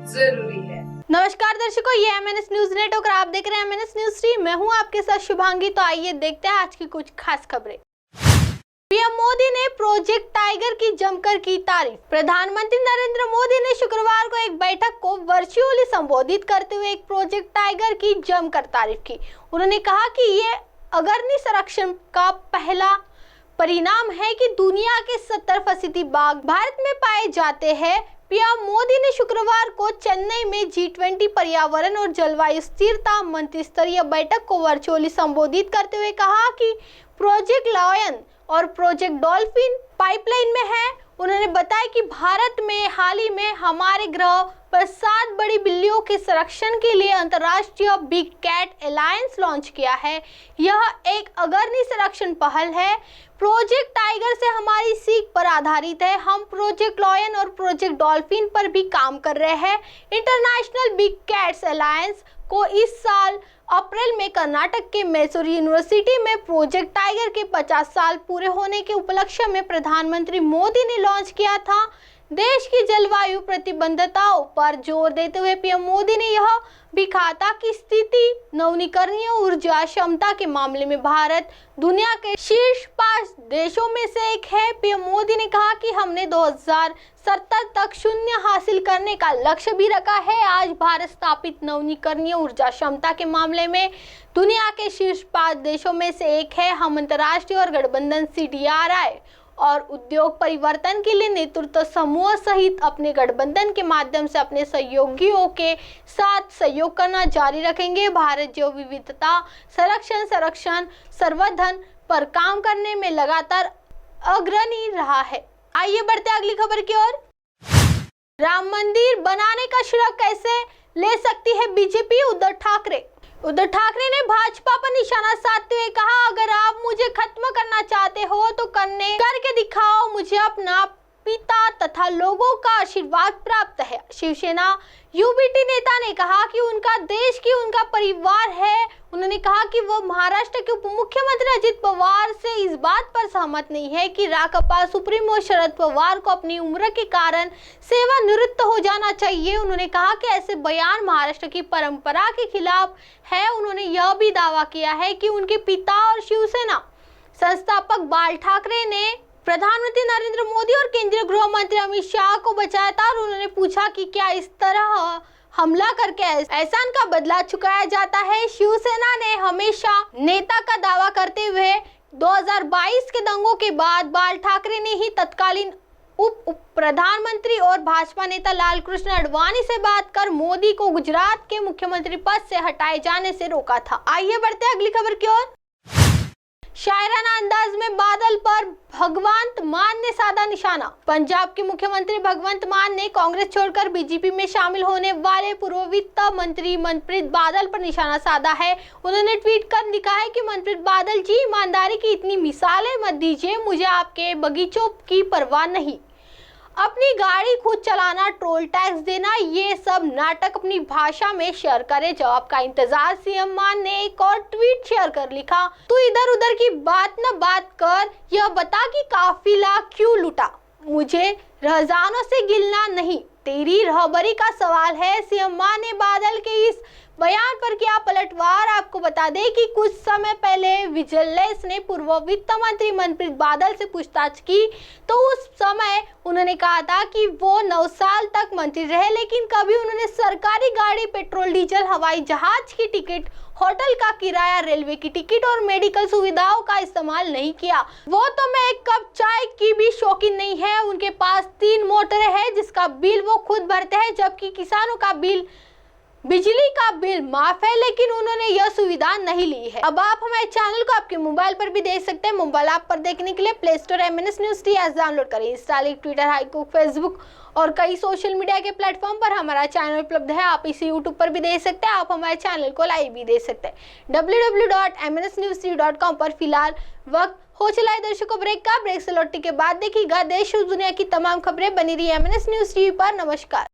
जरूरी है। नमस्कार दर्शकों, ये MNS न्यूज नेटवर्क और आप देख रहे हैं MNS न्यूज 3। मैं हूं आपके साथ शुभांगी। तो आइए देखते हैं आज की कुछ खास खबरें। पीएम मोदी ने प्रोजेक्ट टाइगर की जमकर की तारीफ। प्रधानमंत्री नरेंद्र मोदी ने शुक्रवार को एक बैठक को वर्चुअली संबोधित करते हुए एक प्रोजेक्ट टाइगर की जमकर तारीफ की। उन्होंने कहा कि ये अग्रणी संरक्षण का पहला परिणाम है कि दुनिया के 70% बाघ भारत में पाए जाते हैं। पीएम मोदी ने शुक्रवार को चेन्नई में G20 पर्यावरण और जलवायु स्थिरता मंत्री स्तरीय बैठक को वर्चुअली संबोधित करते हुए कहा कि प्रोजेक्ट लायन और प्रोजेक्ट डॉल्फिन पाइपलाइन में है। उन्होंने बताया कि भारत में हाल ही में हमारे ग्रह पर 7 बड़ी बिल्लियों के संरक्षण के लिए अंतर्राष्ट्रीय बिग कैट अलायंस लॉन्च किया है। यह एक अग्रणी संरक्षण पहल है। प्रोजेक्ट टाइगर से हमारी सीख पर आधारित है। हम प्रोजेक्ट लायन और प्रोजेक्ट डॉल्फिन पर भी काम कर रहे हैं। इंटरनेशनल बिग कैट्स अलायंस को इस साल अप्रैल में कर्नाटक के मैसूर यूनिवर्सिटी में प्रोजेक्ट टाइगर के 50 साल पूरे होने के उपलक्ष्य में प्रधानमंत्री मोदी ने लॉन्च किया था। देश की जलवायु प्रतिबद्धताओं पर जोर देते हुए पीएम मोदी ने यह भी कहा कि स्थिति नवीकरणीय ऊर्जा क्षमता के मामले में भारत दुनिया के शीर्ष 5 देशों में से एक है। पीएम मोदी ने कहा कि हमने 2070 तक शून्य हासिल करने का लक्ष्य भी रखा है। आज भारत स्थापित नवीकरणीय ऊर्जा क्षमता के मामले में दुनिया के शीर्ष 5 देशों में से एक है। हम अंतर्राष्ट्रीय और गठबंधन CDRI और उद्योग परिवर्तन के लिए नेतृत्व समूह सहित अपने गठबंधन के माध्यम से अपने सहयोगियों के साथ सहयोग करना जारी रखेंगे। भारत जैव विविधता संरक्षण संवर्धन पर काम करने में लगातार अग्रणी रहा है। आइए बढ़ते अगली खबर की ओर। राम मंदिर बनाने का श्रेय कैसे ले सकती है बीजेपी? उद्धव ठाकरे ने भाजपा पर निशाना साधते हुए कहा, अगर आप मुझे खत्म करना चाहते हो तो करके दिखाओ। मुझे अपना पिता तथा लोगों का आशीर्वाद प्राप्त है। शिवसेना UBT नेता ने कहा कि उनका देश की उनका परिवार है। उन्होंने कहा कि वो महाराष्ट्र के उप मुख्यमंत्री अजित पवार से इस बात पर सहमत नहीं है कि राकापा सुप्रीमो शरद पवार को अपनी उम्र के कारण सेवानिवृत्त हो जाना चाहिए। उन्होंने कहा कि ऐसे बयान महाराष्ट्र की परंपरा के खिलाफ है। उन्होंने यह भी दावा किया है कि उनके पिता और शिवसेना संस्थापक बाल ठाकरे ने प्रधानमंत्री नरेंद्र मोदी और केंद्रीय गृह मंत्री अमित शाह को बचाया था और उन्होंने पूछा कि क्या इस तरह हमला करके एहसान का बदला चुकाया जाता है। शिवसेना ने हमेशा नेता का दावा करते हुए 2022 के दंगों के बाद बाल ठाकरे ने ही तत्कालीन उप प्रधानमंत्री और भाजपा नेता लाल कृष्ण आडवाणी से बात कर मोदी को गुजरात के मुख्यमंत्री पद से हटाए जाने से रोका था। आइए बढ़ते हैं अगली खबर की ओर। शायराना अंदाज में बादल पर भगवंत मान ने साधा निशाना। पंजाब के मुख्यमंत्री भगवंत मान ने कांग्रेस छोड़कर बीजेपी में शामिल होने वाले पूर्व वित्त मंत्री मनप्रीत बादल पर निशाना साधा है। उन्होंने ट्वीट कर लिखा है कि मनप्रीत बादल जी, ईमानदारी की इतनी मिसालें मत दीजिए। मुझे आपके बगीचों की परवाह नहीं। अपनी गाड़ी खुद चलाना, टोल टैक्स देना, ये सब नाटक अपनी भाषा में शेयर करें। जवाब का इंतजार। CM मान ने एक और ट्वीट शेयर कर लिखा, तू इधर उधर की बात न बात कर, यह बता कि काफिला क्यों लूटा। मुझे रहजानों से गिलना नहीं, तेरी रहबरी का सवाल है। CM मान ने बादल के इस बयान पर किया पलटवार। आपको बता दें कि कुछ समय पहले विजिलेंस ने पूर्व वित्त मंत्री मनप्रीत बादल से पूछताछ की तो उस समय उन्होंने कहा था कि वो 9 साल तक मंत्री रहे, लेकिन कभी उन्होंने सरकारी गाड़ी, पेट्रोल डीजल, हवाई जहाज की टिकट, होटल का किराया, रेलवे की टिकट और मेडिकल सुविधाओं का इस्तेमाल नहीं किया। वो तो मैं एक कप चाय की भी शौकीन नहीं है। उनके पास 3 मोटरें हैं जिसका बिल वो खुद भरते हैं, जबकि किसानों का बिल, बिजली का बिल माफ है, लेकिन उन्होंने यह सुविधा नहीं ली है। अब आप हमारे चैनल को आपके मोबाइल पर भी देख सकते हैं। मोबाइल ऐप पर देखने के लिए play store MNS news 3 app download करें। इंस्टा, ट्विटर, हाइकूक, फेसबुक और कई सोशल मीडिया के प्लेटफॉर्म पर हमारा चैनल उपलब्ध है। आप इसे यूट्यूब पर भी देख सकते हैं। आप हमारे चैनल को लाइव भी देख सकते हैं www.mnsnews3.com पर। फिलहाल वक्त हो चला है दर्शकों ब्रेक का। ब्रेक से लौटने के बाद देखिएगा देश और दुनिया की तमाम खबरें। बनी रही MNS न्यूज TV पर। नमस्कार।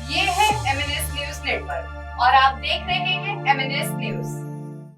ये है MNS न्यूज नेटवर्क और आप देख रहे हैं